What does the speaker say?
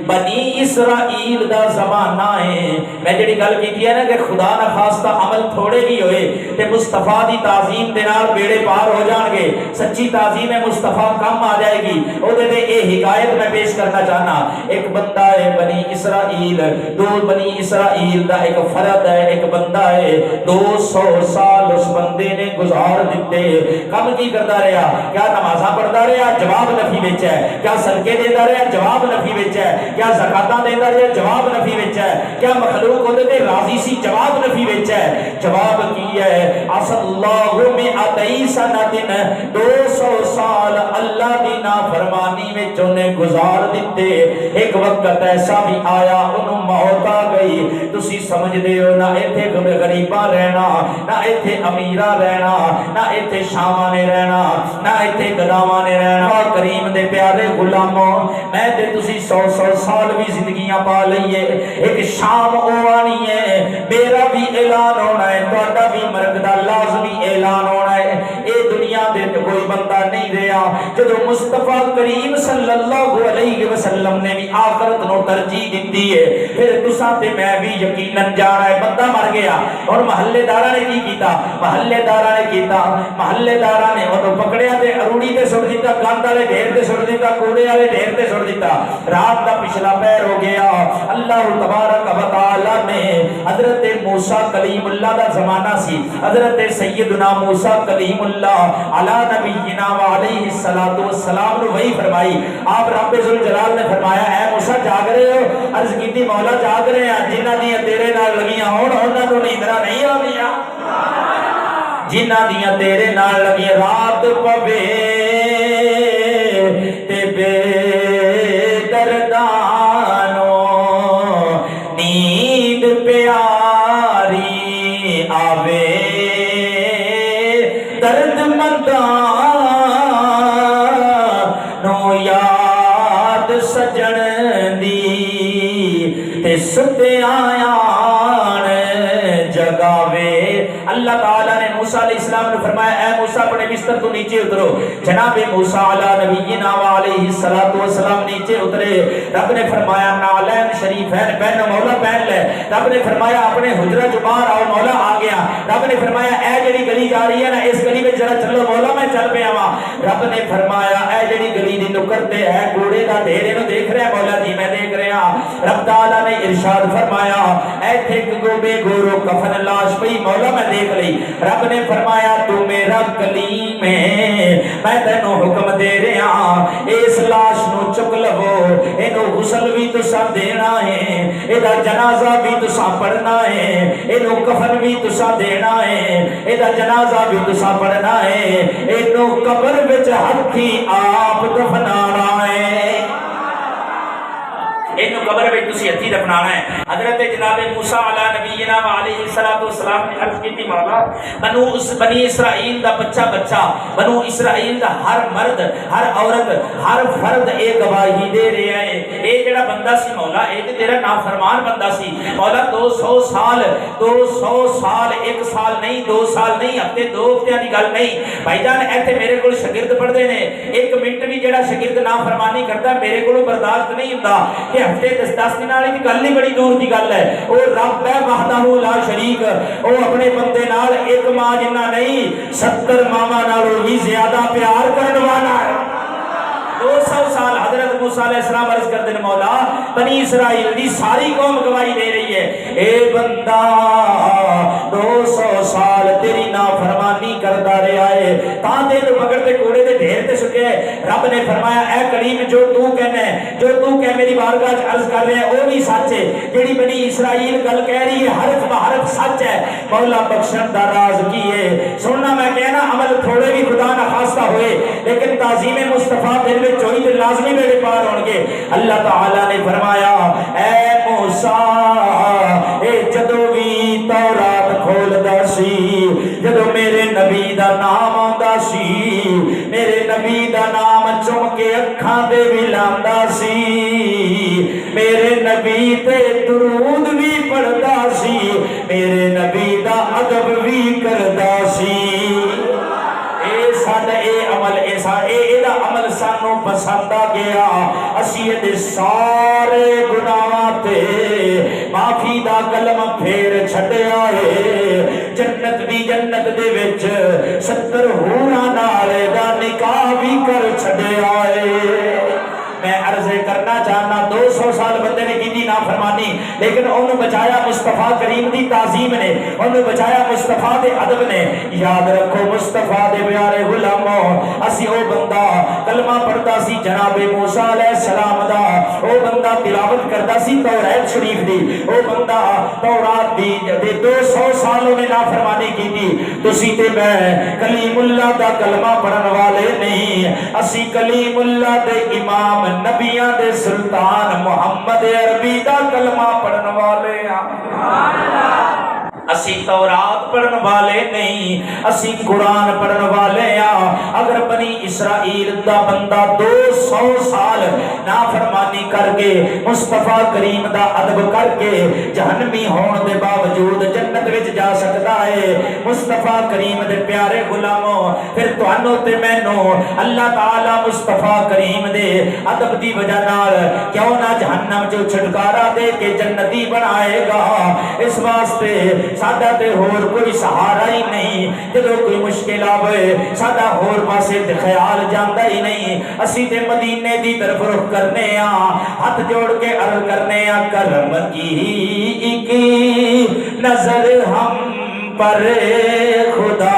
बनी इसराइल दा ज़माना है। मैं जिहड़ी गल कीती है ना कि खुदा ना खास्ता अमल थोड़े भी होए ते मुस्तफा दी ताज़ीम दे नाल बेड़े पार हो जाणगे, सच्ची ताज़ीम मुस्तफा कम आ जाएगी। ओदे ते ए हिकायत मैं पेश करना चाहना। एक बंदा है बनी इसराइल, दो बनी इसराइल दा एक फर्द है, एक बंदा है। 200 साल उस बंदे ने गुजार दिते। कम की करता रहा? क्या नमाज़ा पढ़ता रहा? जवाब नफी विच है। क्या सदके देता रहा? जवाब नफी विच है। क्या ज़कातां देता रहा? जवाब नफी विच है। क्या मखलूक ओदे ते राज़ी सी? जवाब नफी विच है। जवाब की है? असल्लाहु मिअतई सनतिन, 200 साल अल्लाह दी नाफरमानी विच उन्हें गुजार दिते। एक वक्त ऐसा भी आया उन्होंने मौत आ गई। तुसी समझदे हो ना इत्थे गरीबा रहना, ना इत्थे अमीरा रहना, ना इत्थे शामा ने रहना, ना इत्थे गदावां ने रहना। करीम दे प्यारे गुलामों, मैं ते तुसी 100 साल भी जिंदगियां पा लईए, एक शाम ओ आनी है, मेरा भी ऐलान होना है, तुहाडा भी मरग दा लाज़मी ऐलान होना है। ए दुनिया दे कोई बंदा नहीं रहा जदों मुस्तफा करीम सल्लल्लाहु अलैहि वसल्लम ने भी आखिरत नो तरजीह दी है। फिर तुसां ते मैं भी यकीनन जाना है बंदा मर गया और महल्लेदारा ने की कीता? महल्लेदारा ने कीता, महल्लेदारा ने ओनू पकड़िया ते अरूड़ी ते सुट दिता, गंद वाले ढेर ते सुट दिता, कूड़े वाले ढेर ते सुट दिता। रात का पिछला पैर हो गया। अल्लाह तबारक व तआला ने हजरत मूसा कलीमुल्लाह दा जमाना सी, हजरत सैयदना मूसा कलीमुल्लाह अला नबीना व अलैहि सलातु व सलाम ने वही फरमाई। आप रब जुल जलाल ने फरमाया, ऐ मूसा जाग रहे हो? अर्ज कीती मौला जाग रहे हैं। जिन्हां दी तेरे नाल लगियां होण उन्हां नूं नींदरा नहीं आउंदियां, जिन्हां दियां तेरे नाल लगियां रात पवे ते बेदर्दानो नींद प्यारी आवे, दर्द मंदानो याद सजन दी ते सुते आयान जगावे। अल्लाह ताला ने मूसा अलैहिस्सलाम ने फरमाया, ऐ मूसा अपने बिस्तर तो नीचे उतरो। जनाबे मूसा अला नबीना व अलैहि सलातु व सलाम नीचे उतरे। रब ने फरमाया नालैन शरीफैन पहनो, मौला पहन ले। रब ने फरमाया अपने हुजरा जो बाहर आओ, मौला आ गया। रब ने फरमाया ऐ जेड़ी गली जा रही है ना, इस गली में जरा चलो, मौला मैं चल पे आवा। रब ने फरमाया ऐ जेड़ी गली दी नुक्कड़ ते है कूड़े दा ढेर, इहनूं देख रहा है? मौला जी मैं देख रहा। रब ताला ने इरशाद फरमाया ऐथे गोबे गोरो कफन लाश पई, मौला मैं देख ली। रब ने फरमाया तू मेरा कलीम है, मैं तेनों हुक्म दे रहा, इस लाश नूं चुक लवो, इहनूं गुसल भी तुसां देना है, इहदा जनाजा भी तुसां पढ़ना है, इहनूं कफन भी तुसां देना है, इहदा जनाजा भी तुसां पढ़ना है, इहनूं कब्र विच हथी आप दफनाना है, इन्हों कब्र में तुसी हथी दफनाना है। हजरत जनाबे मूसा अला नबीना व अलैहि सलातु व सलाम ने अर्ज की मौला बनी इसराइल दा बच्चा बच्चा, बनु इसराइल दा हर मर्द हर औरत हर फर्द एक गवाही दे रहा है। ये जेड़ा बंदा सी मौला, ये ते तेरा नाफरमान बंदा सी मौला। 200 साल 200 साल, एक साल नहीं, 2 साल नहीं, हफ्ते 2 हफ्ते की गल नहीं भाईजान। इत्थे मेरे को शागिर्द पढ़ते हैं, एक मिनट भी जेड़ा शागिर्द नाफरमानी करता मेरे को बर्दाश्त नहीं होता कि हफ्ते 10 दिन वाली गल ही बड़ी दूर की गल है। वो रब है वहदहू ला शरीक, वो अपने बंदे नाल एक मां जिन्ना नहीं 70 मावां नालों भी ज्यादा प्यार करने वाला है। 200 साल हजरत मूसा अलैहिस्सलाम अर्ज करते हैं मौला बनी इसराइल दी सारी कौम गवाही दे रही है, ए बंदा 200 साल तेरी नाफरमानी करता रहा है, तां तेरे पकड़ते कूड़े दे ढेर ते सुटे। रब ने फरमाया ऐ करीम जो तू कहना है, जो तू कह मेरी बारगाह च अर्ज कर रहे हैं वो भी सच है, जेड़ी बनी इसराइल गल कह रही है हरफ बहरफ सच है। मौला बख्शण दा राज की है सुनना, मैं कहना अमल थोड़े भी खुदा ना खास्ता होए लेकिन ताज़ीम मुस्तफा दिल में चोरी ते लाजमी मेरे पार होंगे। अल्लाह ताला ने फरमाया ऐ मूसा ए जदों भी तौरात खोलदा सी, जदों मेरे नबी दा नाम आंदा सी, मेरे नबी दा नाम चुम के अखां दे भी लांदा सी, मेरे नबी ते दुरूद भी पढ़दा सी, मेरे नबी दा अदब भी करदा सी। अमल एदा अमल सानू पसंद आ गया, असी ये सारे सारे गुनाहां ते माफी दा कलम फेर छड्या है। जन्नत दी जन्नत दे विच 70 हूरां नाल दा निकाह भी कर छड्या है। मैं अर्ज करना चाहना 200 साल बंदे ने की नाफरमानी, लेकिन उन्होंने बचाया मुस्तफा करीम की ताजीम ने, उन्होंने बचाया मुस्तफा के अदब ने। याद रखो मुस्तफा दे प्यारे गुलामो, असी ओ बंदा कलमा पढ़ता सी जनाबे मूसा अलैहिस्सलाम दा, ओ बंदा तिलावत करता सी तौरात शरीफ दी, ओ बंदा तौरात दी दे 200 साल उन्हें नाफरमानी की थी। तुसी ते मैं कलीमुल्लाह दा कलमा पढ़न वाले नहीं, असी कलीमुल्लाह दे इमाम नबियां दे सुल्तान मुहम्मद अरबी दा कलमा पढ़न वाले हैं। असी तौरात पढ़न वाले नहीं, असी कुरान पढ़न वाले हैं। अगर बनी इसराइल दा बंदा 200 साल नाफरमानी करके मुस्तफा करीम दा अदब करके जहन्नमी होने के बावजूद जन्नत विच जा सकता है। मुस्तफा करीम दे प्यारे गुलामों, फिर तुहानू ते मैनू अल्लाह ताला मुस्तफा करीम दे अदब दी वजह नाल क्यों ना जहन्नम जो छुटकारा दे के जन्नती बनाएगा। इस वास्ते साडा ते होर कोई सहारा ही नहीं। जदों कोई मुश्किल आवे साडा होर पासे ते ख्याल जांदा ही नहीं। असी ते मदीने दी तरफ रुख करने आ, हाथ जोड़ के अर्ज करने आ, करम की नजर हम पर खुदा